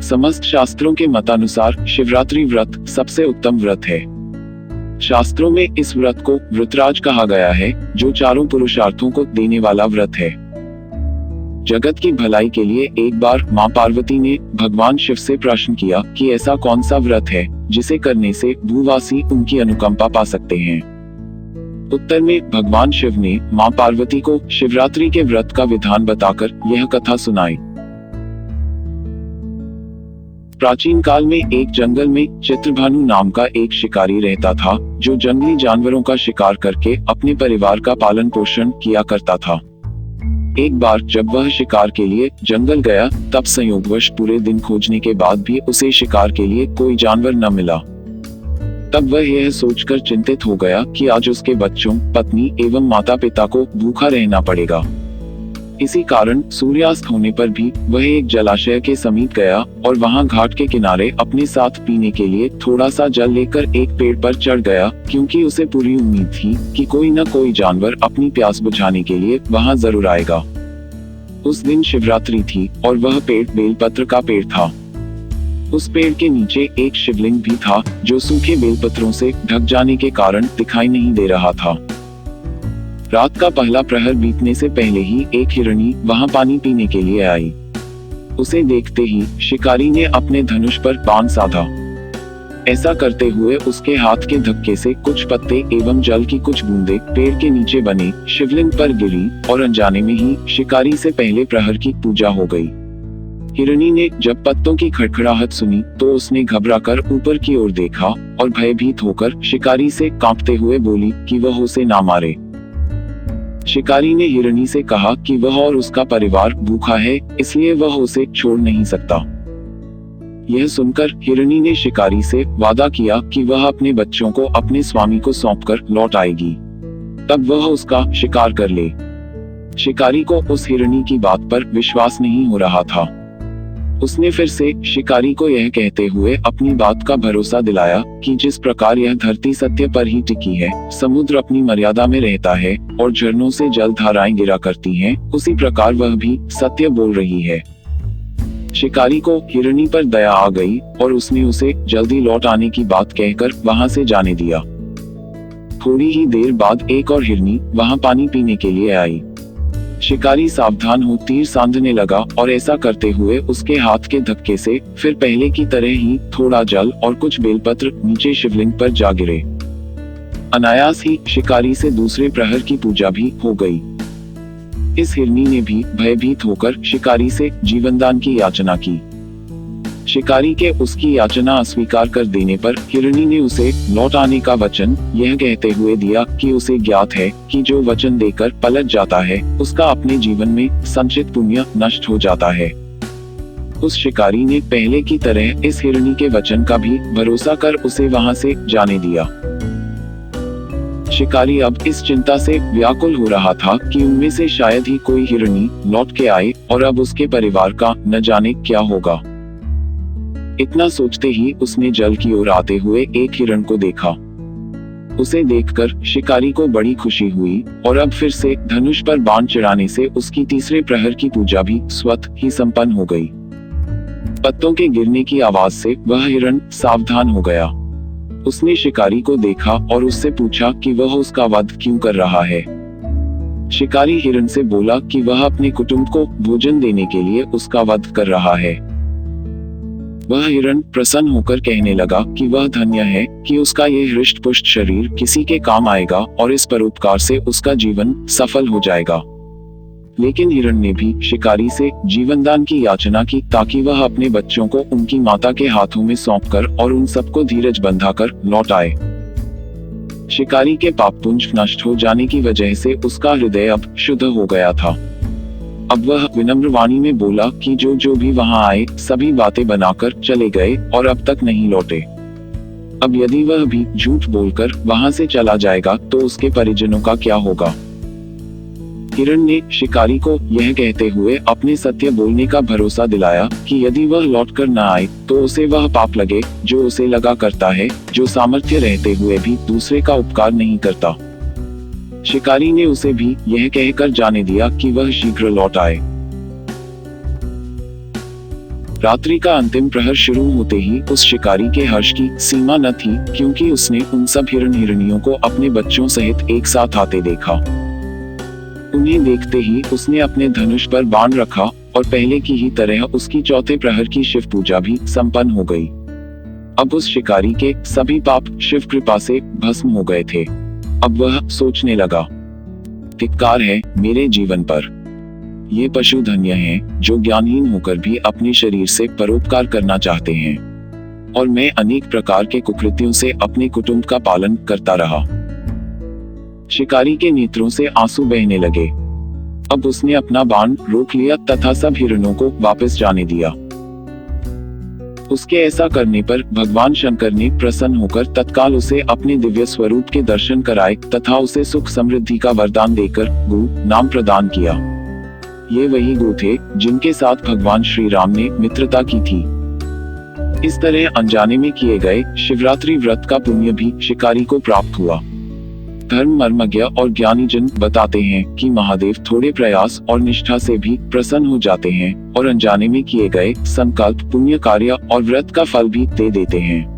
समस्त शास्त्रों के मतानुसार शिवरात्रि व्रत सबसे उत्तम व्रत है। शास्त्रों में इस व्रत को व्रतराज कहा गया है, जो चारों पुरुषार्थों को देने वाला व्रत है। जगत की भलाई के लिए एक बार मां पार्वती ने भगवान शिव से प्रश्न किया कि ऐसा कौन सा व्रत है जिसे करने से भूवासी उनकी अनुकंपा पा सकते हैं। उत्तर में भगवान शिव ने मां पार्वती को शिवरात्रि के व्रत का विधान बताकर यह कथा सुनाई। प्राचीन काल में एक जंगल में चित्रभानु नाम का एक शिकारी रहता था, जो जंगली जानवरों का शिकार करके अपने परिवार का पालन पोषण किया करता था। एक बार जब वह शिकार के लिए जंगल गया, तब संयोगवश पूरे दिन खोजने के बाद भी उसे शिकार के लिए कोई जानवर न मिला। तब वह यह सोचकर चिंतित हो गया कि आज उसके बच्चों, पत्नी एवं माता पिता को भूखा रहना पड़ेगा। इसी कारण सूर्यास्त होने पर भी वह एक जलाशय के समीप गया और वहां घाट के किनारे अपने साथ पीने के लिए थोड़ा सा जल लेकर एक पेड़ पर चढ़ गया, क्योंकि उसे पूरी उम्मीद थी कि कोई न कोई जानवर अपनी प्यास बुझाने के लिए वहां जरूर आएगा। उस दिन शिवरात्रि थी और वह पेड़ बेलपत्र का पेड़ था। उस पेड़ के नीचे एक शिवलिंग भी था, जो सूखे बेलपत्रों से ढक जाने के कारण दिखाई नहीं दे रहा था। रात का पहला प्रहर बीतने से पहले ही एक हिरणी वहां पानी पीने के लिए आई। उसे देखते ही शिकारी ने अपने धनुष पर बाण साधा। ऐसा करते हुए उसके हाथ के धक्के से कुछ पत्ते एवं जल की कुछ बूंदें पेड़ के नीचे बने शिवलिंग पर गिरी और अनजाने में ही शिकारी से पहले प्रहर की पूजा हो गई। हिरणी ने जब पत्तों की खड़खड़ाहट सुनी तो उसने घबराकर ऊपर की ओर देखा और भयभीत होकर शिकारी से कांपते हुए बोली कि वह उसे ना मारे। शिकारी ने हिरणी से कहा कि वह और उसका परिवार भूखा है, इसलिए वह उसे छोड़ नहीं सकता। यह सुनकर हिरणी ने शिकारी से वादा किया कि वह अपने बच्चों को अपने स्वामी को सौंपकर लौट आएगी, तब वह उसका शिकार कर ले। शिकारी को उस हिरणी की बात पर विश्वास नहीं हो रहा था। उसने फिर से शिकारी को यह कहते हुए अपनी बात का भरोसा दिलाया कि जिस प्रकार यह धरती सत्य पर ही टिकी है, समुद्र अपनी मर्यादा में रहता है और झरनों से जल धाराएं गिरा करती हैं, उसी प्रकार वह भी सत्य बोल रही है। शिकारी को हिरणी पर दया आ गई और उसने उसे जल्दी लौट आने की बात कहकर वहां से जाने दिया। थोड़ी ही देर बाद एक और हिरणी वहां पानी पीने के लिए आई। शिकारी सावधान हो तीर सांधने लगा और ऐसा करते हुए उसके हाथ के धक्के से फिर पहले की तरह ही थोड़ा जल और कुछ बेलपत्र नीचे शिवलिंग पर जा गिरे। अनायास ही शिकारी से दूसरे प्रहर की पूजा भी हो गई। इस हिरणी ने भी भयभीत होकर शिकारी से जीवनदान की याचना की। शिकारी के उसकी याचना अस्वीकार कर देने पर हिरणी ने उसे लौट आने का वचन यह कहते हुए दिया कि उसे ज्ञात है कि जो वचन देकर पलट जाता है, उसका अपने जीवन में संचित पुण्य नष्ट हो जाता है। उस शिकारी ने पहले की तरह इस हिरणी के वचन का भी भरोसा कर उसे वहां से जाने दिया। शिकारी अब इस चिंता से व्याकुल हो रहा था कि उनमें से शायद ही कोई हिरणी लौट के आए और अब उसके परिवार का न जाने क्या होगा। इतना सोचते ही उसने जल की ओर आते हुए एक हिरण को देखा। उसे देखकर शिकारी को बड़ी खुशी हुई और अब फिर से धनुष पर बाण चढ़ाने से उसकी तीसरे प्रहर की पूजा भी स्वतः ही संपन्न हो गई। पत्तों के गिरने की आवाज से वह हिरण सावधान हो गया। उसने शिकारी को देखा और उससे पूछा कि वह उसका वध क्यों कर रहा है। शिकारी हिरण से बोला कि वह अपने कुटुंब को भोजन देने के लिए उसका वध कर रहा है। वह हिरण प्रसन्न होकर कहने लगा कि वह धन्य है कि उसका ये हृष्ट पुष्ट शरीर किसी के काम आएगा और इस परोपकार से उसका जीवन सफल हो जाएगा। लेकिन हिरण ने भी शिकारी से जीवनदान की याचना की ताकि वह अपने बच्चों को उनकी माता के हाथों में सौंपकर और उन सबको धीरज बंधाकर लौट आए। शिकारी के पाप पुंज नष्ट हो जाने की वजह से उसका हृदय अब शुद्ध हो गया था। अब वह विनम्र वाणी में बोला कि जो भी वहां आए सभी बातें बनाकर चले गए और अब तक नहीं लौटे। अब यदि वह भी झूठ बोलकर वहां से चला जाएगा तो उसके परिजनों का क्या होगा। हिरण ने शिकारी को यह कहते हुए अपने सत्य बोलने का भरोसा दिलाया कि यदि वह लौटकर न आए तो उसे वह पाप लगे जो उसे लगा करता है, जो सामर्थ्य रहते हुए भी दूसरे का उपकार नहीं करता। शिकारी ने उसे भी यह कहकर जाने दिया कि वह शीघ्र लौट आए। रात्रि का अंतिम प्रहर शुरू होते ही उस शिकारी के हर्ष की सीमा न थी, क्योंकि उसने उन सब हिरण हिरनियों को अपने बच्चों सहित एक साथ आते देखा। उन्हें देखते ही उसने अपने धनुष पर बाण रखा और पहले की ही तरह उसकी चौथे प्रहर की शिव पूजा भी संपन्न हो गई। अब उस शिकारी के सभी पाप शिव कृपा से भस्म हो गए थे। अब वह सोचने लगा, धिक्कार है मेरे जीवन पर। ये पशु धन्य हैं जो ज्ञानहीन होकर भी अपने शरीर से परोपकार करना चाहते हैं, और मैं अनेक प्रकार के कुकृत्यों से अपने कुटुंब का पालन करता रहा। शिकारी के नेत्रों से आंसू बहने लगे। अब उसने अपना बाण रोक लिया तथा सब हिरणों को वापस जाने दिया। उसके ऐसा करने पर भगवान शंकर ने प्रसन्न होकर तत्काल उसे अपने दिव्य स्वरूप के दर्शन कराए तथा उसे सुख समृद्धि का वरदान देकर गु नाम प्रदान किया। ये वही गु थे जिनके साथ भगवान श्री राम ने मित्रता की थी। इस तरह अनजाने में किए गए शिवरात्रि व्रत का पुण्य भी शिकारी को प्राप्त हुआ। धर्म मर्मज्ञ और ज्ञानी जन बताते हैं कि महादेव थोड़े प्रयास और निष्ठा से भी प्रसन्न हो जाते हैं और अनजाने में किए गए संकल्प पुण्य कार्य और व्रत का फल भी दे देते हैं।